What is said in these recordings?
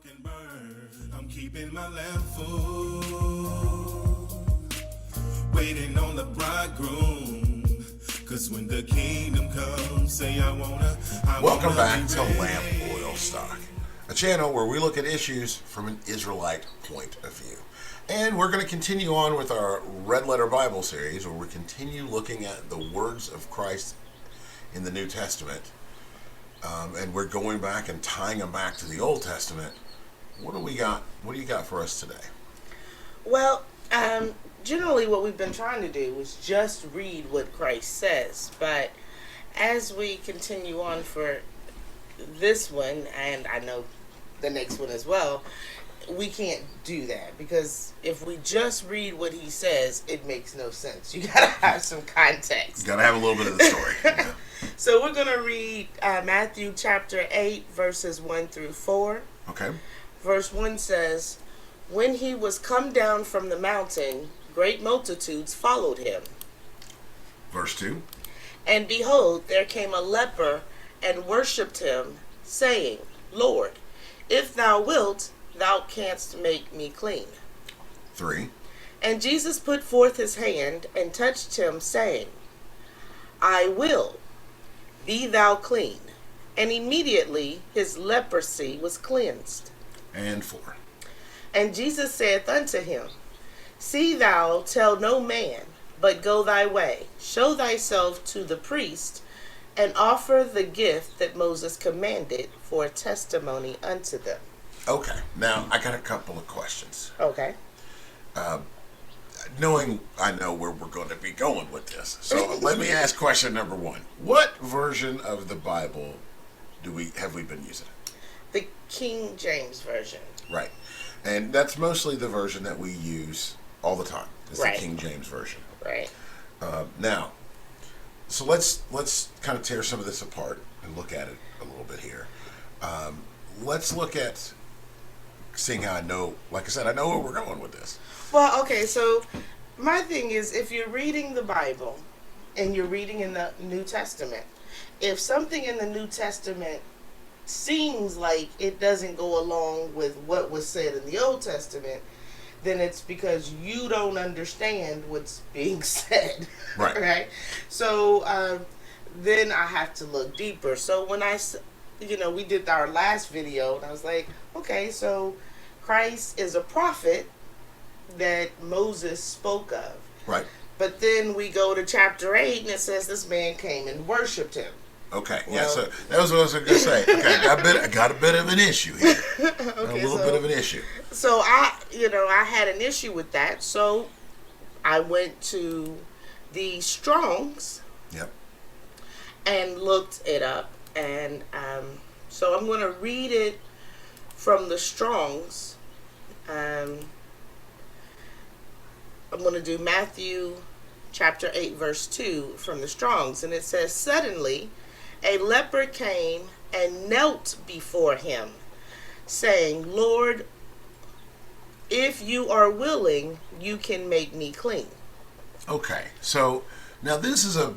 can burn. I'm keeping my lamp full, waiting on the bridegroom. Cause when the kingdom comes, say I wanna. Welcome back to Lamp Oil Stock, a channel where we look at issues from an Israelite point of view. And we're going to continue on with our Red Letter Bible series, where we continue looking at the words of Christ in the New Testament. And we're going back and tying them back to the Old Testament. What do we got? What do you got for us today? Well, generally what we've been trying to do is just read what Christ says. But as we continue on for this one, and I know the next one as well, we can't do that, because if we just read what he says, it makes no sense. You gotta have some context. Gotta have a little bit of the story. So we're gonna read Matthew chapter 8 verses 1 through 4. Okay. Verse 1 says, "When he was come down from the mountain, great multitudes followed him. Verse 2. And behold, there came a leper and worshipped him, saying, Lord, if thou wilt, thou canst make me clean. 3. And Jesus put forth his hand and touched him, saying, I will, be thou clean. And immediately his leprosy was cleansed. And 4. And Jesus saith unto him, See thou tell no man, but go thy way, show thyself to the priest, and offer the gift that Moses commanded for a testimony unto them." Okay. Now, I got a couple of questions. Okay. Knowing I know where we're going to be going with this. So let me ask question number 1. What version of the Bible have we been using? The King James Version. Right. And that's mostly the version that we use all the time. It's Right. the King James Version. Right. Now, so let's kind of tear some of this apart and look at it a little bit here. Let's look at seeing how I know, like I said, I know where we're going with this. Well, okay, so my thing is, if you're reading the Bible and you're reading in the New Testament, if something in the New Testament seems like it doesn't go along with what was said in the Old Testament, then it's because you don't understand what's being said. Right. Right? So then I have to look deeper. So when we did our last video, and I was like, okay, so Christ is a prophet that Moses spoke of. Right. But then we go to chapter 8, and it says this man came and worshipped him. Okay, Well, yeah, so that was what I was going to say. Okay, I got a bit of an issue here. Okay, a little bit of an issue. So I had an issue with that. So I went to the Strong's. Yep. And looked it up. And so I'm going to read it from the Strong's. I'm going to do Matthew chapter 8 verse 2 from the Strong's, and it says, "Suddenly a leper came and knelt before him, saying, Lord, if you are willing, you can make me clean." Okay, so now this is a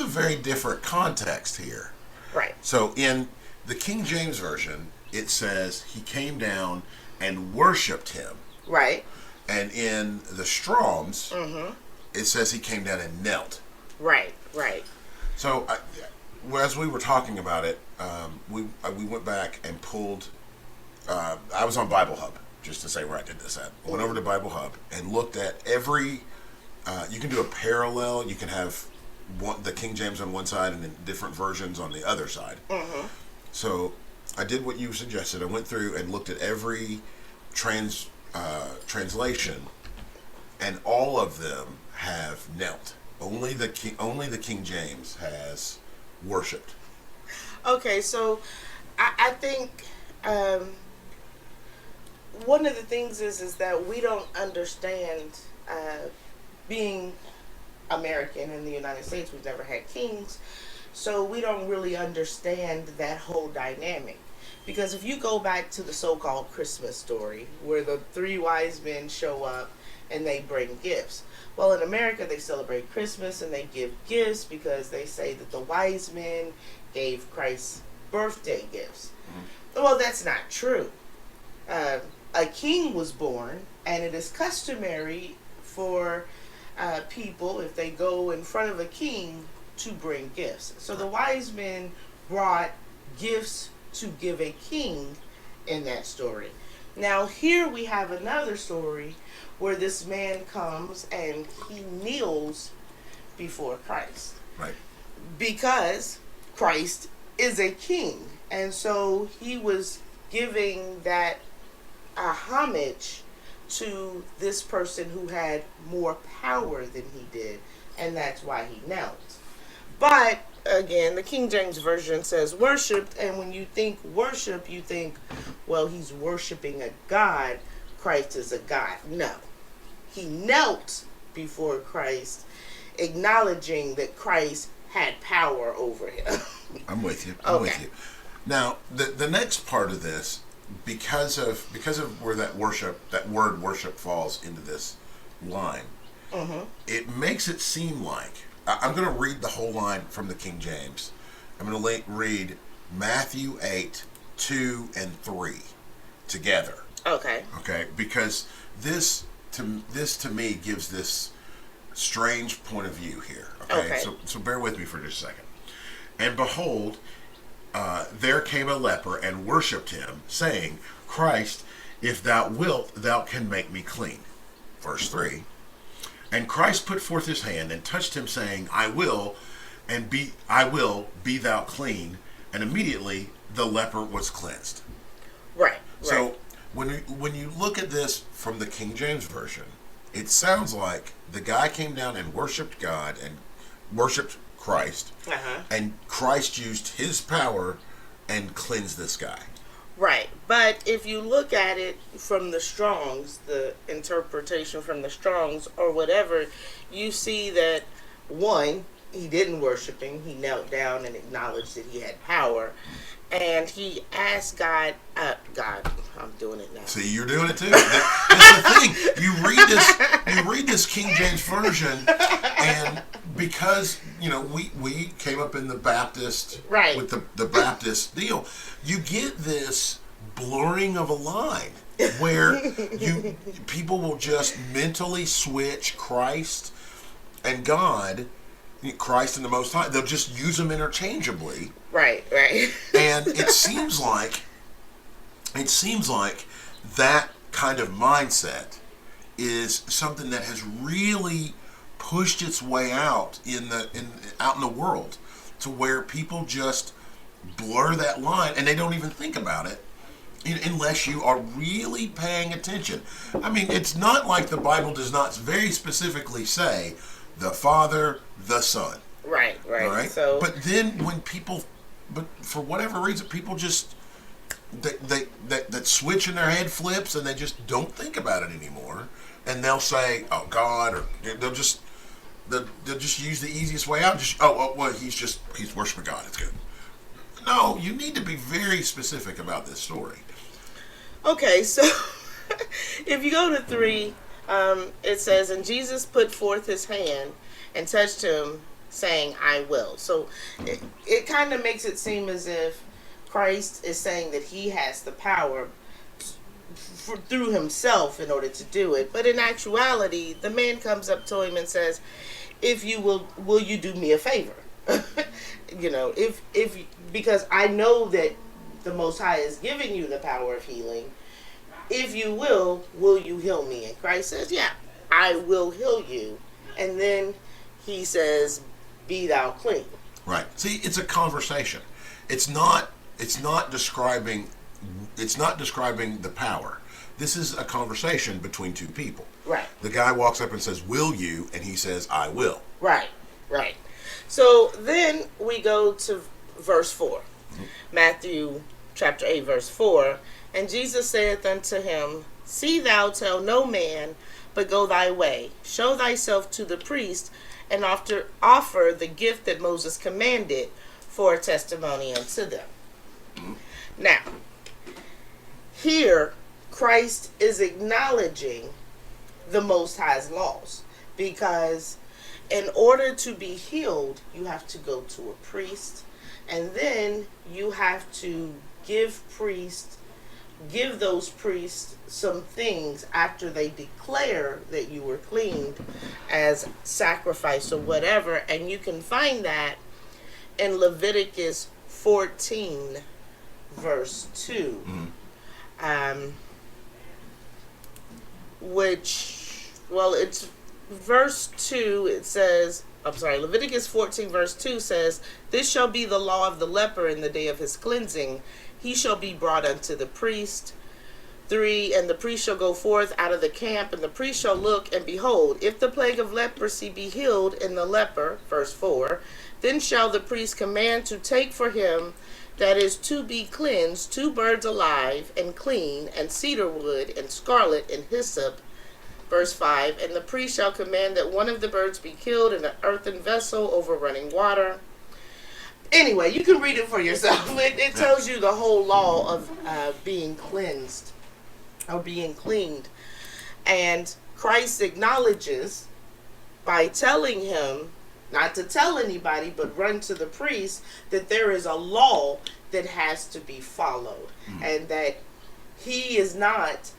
very different context here. Right. So in the King James Version, it says he came down and worshipped him. Right. And in the Strong's, it says he came down and knelt. Right. Right. So as we were talking about it, we went back and pulled. I was on Bible Hub, just to say where I did this at. I went over to Bible Hub and looked at every. You can do a parallel. You can have the King James on one side and then different versions on the other side. So I did what you suggested. I went through and looked at every translation, and all of them have knelt. Only the King James has worshipped. Okay, so I think one of the things is that we don't understand, being American in the United States, we've never had kings, so we don't really understand that whole dynamic. Because if you go back to the so-called Christmas story, where the 3 wise men show up and they bring gifts. Well, in America, they celebrate Christmas and they give gifts because they say that the wise men gave Christ birthday gifts. Well, that's not true. a king was born, and it is customary for people, if they go in front of a king, to bring gifts. So the wise men brought gifts to give a king in that story. Now here we have another story where this man comes and he kneels before Christ. Right. Because Christ is a king. And so he was giving that homage to this person who had more power than he did. And that's why he knelt. But again, the King James Version says worshipped. And when you think worship, you think, well, he's worshiping a god. Christ is a god. No. He knelt before Christ, acknowledging that Christ had power over him. I'm with you. I'm with you. Now, the next part of this, because of where that word worship falls into this line, it makes it seem like, I'm going to read the whole line from the King James. I'm going to read Matthew 8, 2 and 3 together. Okay. Okay, because this to me gives this strange point of view here. Okay. So bear with me for just a second. And behold, there came a leper and worshipped him, saying, Christ, if thou wilt, thou can make me clean. Verse 3. And Christ put forth his hand and touched him, saying, I will be thou clean. And immediately the leper was cleansed. Right. So when you look at this from the King James Version, it sounds like the guy came down and worshipped God and worshipped Christ, and Christ used his power and cleansed this guy. Right. But if you look at it from the Strong's, the interpretation from the Strong's or whatever, you see that, one, he didn't worship him. He knelt down and acknowledged that he had power. And he asked God, I'm doing it now. See, you're doing it too. That's the thing. You read this King James Version, and because, we came up in the Baptist, right, with the Baptist deal, you get this blurring of a line where people will just mentally switch Christ and God, Christ and the Most High. They'll just use them interchangeably. Right. And it seems like that kind of mindset is something that has really pushed its way out in the world, to where people just blur that line and they don't even think about it unless you are really paying attention. I mean, it's not like the Bible does not very specifically say the Father, the Son. Right. All right. So, but then but for whatever reason, people just that switch in their head flips and they just don't think about it anymore, and they'll say, "Oh, God," or they'll just use the easiest way out. Well, he's worshiping God. It's good. No, you need to be very specific about this story. Okay, so if you go to 3, it says, and Jesus put forth his hand and touched him, saying, I will. So it kind of makes it seem as if Christ is saying that he has the power through himself in order to do it. But in actuality, the man comes up to him and says, if you will you do me a favor? Because I know that the Most High is giving you the power of healing. If you will you heal me? And Christ says, yeah, I will heal you. And then he says, be thou clean. Right. See, it's a conversation. It's not describing the power. This is a conversation between two people. Right. The guy walks up and says, will you? And he says, I will. Right. So then we go to verse 4. Matthew chapter 8, verse 4. And Jesus saith unto him, see thou tell no man, but go thy way. Show thyself to the priest, and offer the gift that Moses commanded for a testimony unto them. Now, here, Christ is acknowledging the Most High's laws, because in order to be healed, you have to go to a priest, and then you have to give priest give those priests some things after they declare that you were cleaned as sacrifice or whatever. And you can find that in Leviticus 14, verse 2. Which, well, it's verse 2, it says, Leviticus 14, verse 2 says, "This shall be the law of the leper in the day of his cleansing. He shall be brought unto the priest." 3, "And the priest shall go forth out of the camp, and the priest shall look, and behold, if the plague of leprosy be healed in the leper," verse 4, "then shall the priest command to take for him that is to be cleansed 2 birds alive and clean, and cedar wood, and scarlet, and hyssop." Verse 5, "And the priest shall command that one of the birds be killed in an earthen vessel over running water." Anyway, you can read it for yourself. It tells you the whole law of being cleansed or being cleaned. And Christ acknowledges by telling him not to tell anybody, but run to the priest, that there is a law that has to be followed. And that he is not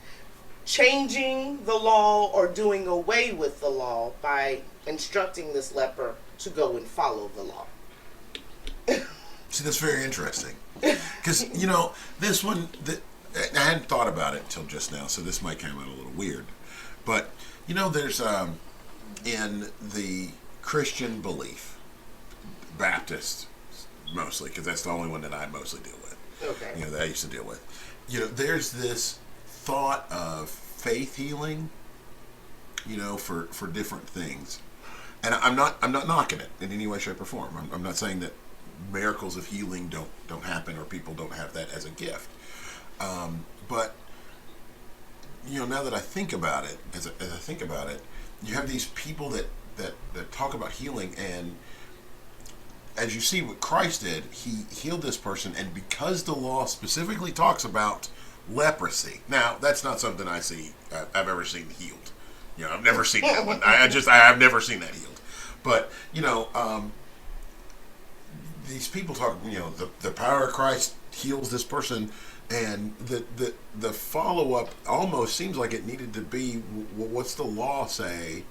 changing the law or doing away with the law by instructing this leper to go and follow the law. See, that's very interesting. Because, this one, I hadn't thought about it until just now, so this might come out a little weird. But, there's, in the Christian belief, Baptist mostly, because that's the only one that I mostly deal with. Okay. That I used to deal with. There's this thought of faith healing, for different things. And I'm not knocking it in any way, shape, or form. I'm not saying that miracles of healing don't happen or people don't have that as a gift. But now that I think about it, as I think about it, you have these people that talk about healing, and as you see what Christ did, he healed this person, and because the law specifically talks about leprosy. Now, that's not something I've ever seen healed. I've never seen that one. I've never seen that healed. But, these people talk, the power of Christ heals this person, and the follow-up almost seems like it needed to be, well, what's the law say?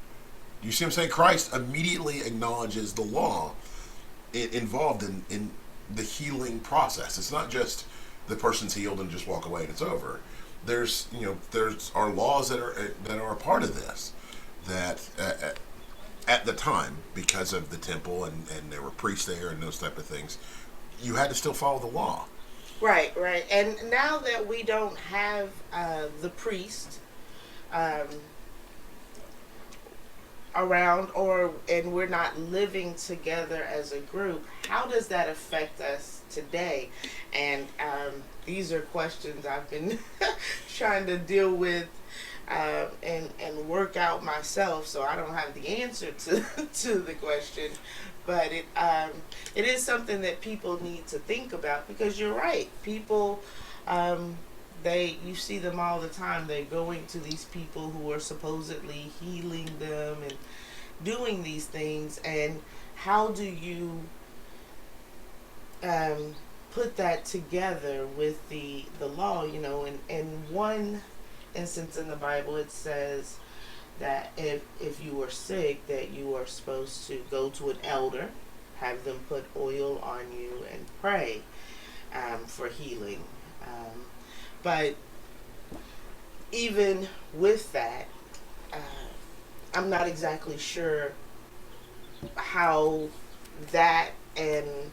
You see what I'm saying? Christ immediately acknowledges the law involved in the healing process. It's not just the person's healed and just walk away and it's over. There's our laws that are a part of this, that at the time, because of the temple and there were priests there and those type of things, you had to still follow the law. Right. And now that we don't have the priest around, and we're not living together as a group, how does that affect us today? And these are questions I've been trying to deal with and work out myself, so I don't have the answer to the question. But it is something that people need to think about, because you're right. People, you see them all the time. They're going to these people who are supposedly healing them and doing these things. And how do you put that together with the law? In one instance in the Bible, it says that if you are sick, that you are supposed to go to an elder, have them put oil on you, and pray for healing. But even with that, I'm not exactly sure how that and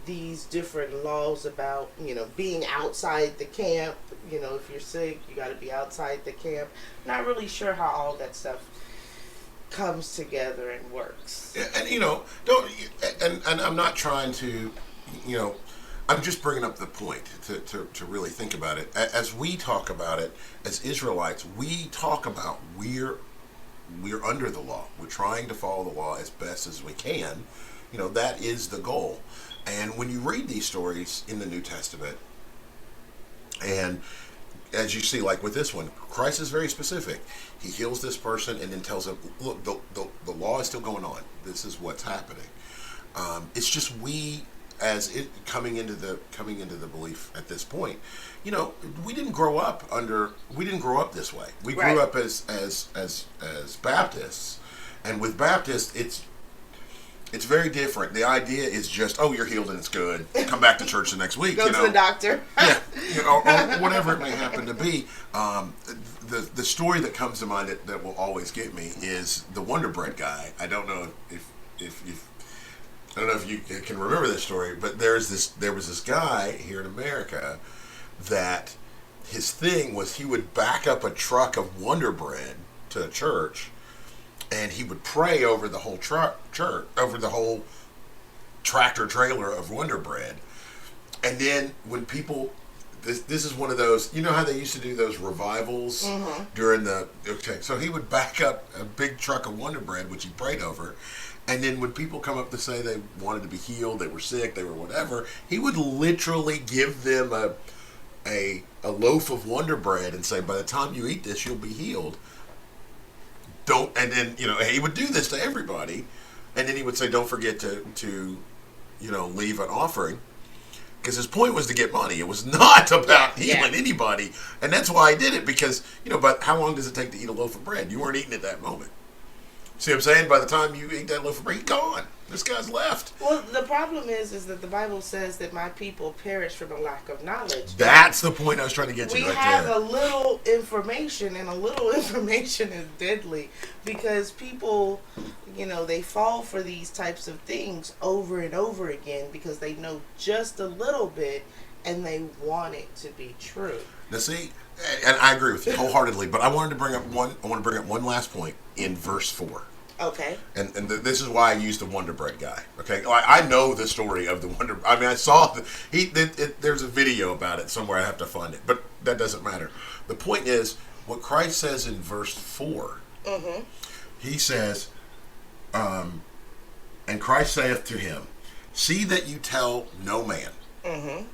these different laws about, being outside the camp, if you're sick, you got to be outside the camp. Not really sure how all that stuff comes together and works. And and I'm not trying to, I'm just bringing up the point to really think about it. As we talk about it, as Israelites, we talk about we're under the law. We're trying to follow the law as best as we can. That is the goal. And when you read these stories in the New Testament, and as you see, like with this one, Christ is very specific. He heals this person and then tells them, look, the law is still going on. This is what's happening. It's just we as it coming into the belief at this point, we didn't grow up this way. We grew Right. up as Baptists, and with Baptists, it's very different. The idea is just, oh, you're healed and it's good. Come back to church the next week. Go to the doctor. Yeah, or whatever it may happen to be. The story that comes to mind that will always get me is the Wonder Bread guy. I don't know if you can remember this story, but there was this guy here in America that his thing was he would back up a truck of Wonder Bread to a church, and he would pray over the whole over the whole tractor trailer of Wonder Bread. And then when people, this is one of those, you know how they used to do those revivals during so he would back up a big truck of Wonder Bread, which he prayed over. And then when people come up to say they wanted to be healed, they were sick, they were whatever, he would literally give them a loaf of Wonder Bread and say, by the time you eat this, you'll be healed. And then, he would do this to everybody. And then he would say, don't forget to leave an offering. Because his point was to get money. It was not about healing anybody. And that's why I did it, because, but how long does it take to eat a loaf of bread? You weren't eating at that moment. See what I'm saying? By the time you eat that loaf of bread, he's gone. This guy's left. Well, the problem is that the Bible says that my people perish from a lack of knowledge. That's the point I was trying to get to We right have there. a little information, and a little information is deadly, because people, they fall for these types of things over and over again because they know just a little bit and they want it to be true. Now see, and I agree with you wholeheartedly, but I want to bring up one last point in verse 4. Okay. And this is why I used the Wonder Bread guy. Okay, I know the story of the Wonder. I mean, I saw there's a video about it somewhere. I have to find it, but that doesn't matter. The point is what Christ says in verse 4. Mm-hmm. He says, and Christ saith to him, "See that you tell no man." Mm-hmm.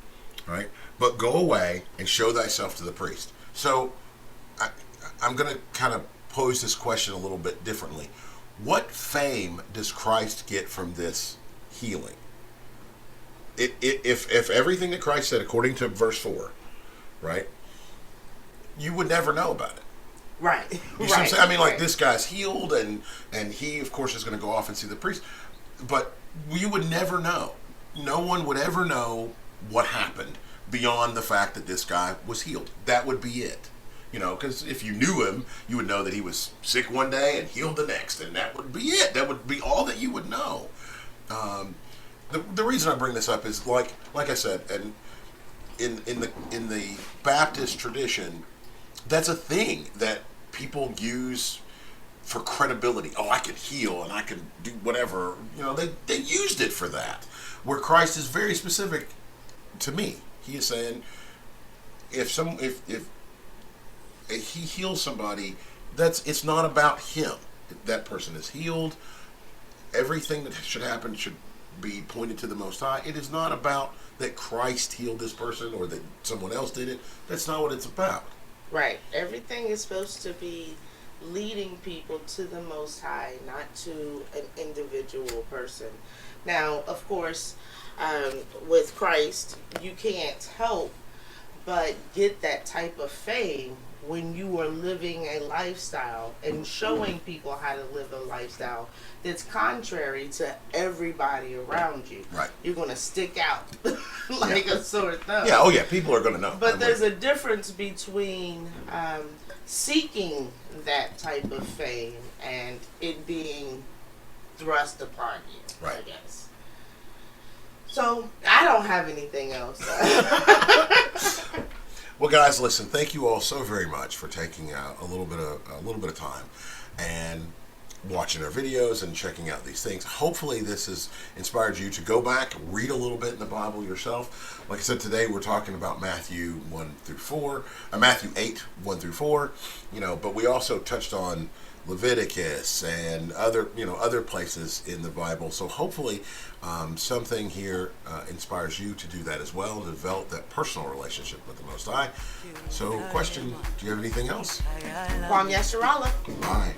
Right, but go away and show thyself to the priest. So, I'm going to kind of pose this question a little bit differently. What fame does Christ get from this healing? If everything that Christ said, according to verse 4, right, you would never know about it. Right. You see what I'm saying? I mean, like, this guy's healed, and he, of course, is going to go off and see the priest. But you would never know. No one would ever know what happened beyond the fact that this guy was healed. That would be it. Because if you knew him, you would know that he was sick one day and healed the next, and that would be it. That would be all that you would know. The reason I bring this up is like I said, and in the Baptist tradition, that's a thing that people use for credibility. Oh, I can heal and I can do whatever. They used it for that. Where Christ is very specific to me. He is saying, if he heals somebody, it's not about him. That person is healed. Everything that should happen should be pointed to the Most High. It is not about that Christ healed this person or that someone else did it. That's not what it's about. Right. Everything is supposed to be leading people to the Most High, not to an individual person. Now, of course, with Christ, you can't help but get that type of fame when you are living a lifestyle and showing people how to live a lifestyle that's contrary to everybody around you. Right. You're going to stick out like a sore thumb. Yeah, oh yeah, people are going to know. But there's a difference between seeking that type of fame and it being thrust upon you, right. I guess. So, I don't have anything else. Well, guys, listen. Thank you all so very much for taking out a little bit of time and watching our videos and checking out these things. Hopefully, this has inspired you to go back, read a little bit in the Bible yourself. Like I said, today we're talking about Matthew 1-4, Matthew 8 1-4. But we also touched on Leviticus and other places in the Bible. So hopefully something here inspires you to do that as well, to develop that personal relationship with the Most High. So question, do you have anything else? Kwam Yasharala. Bye.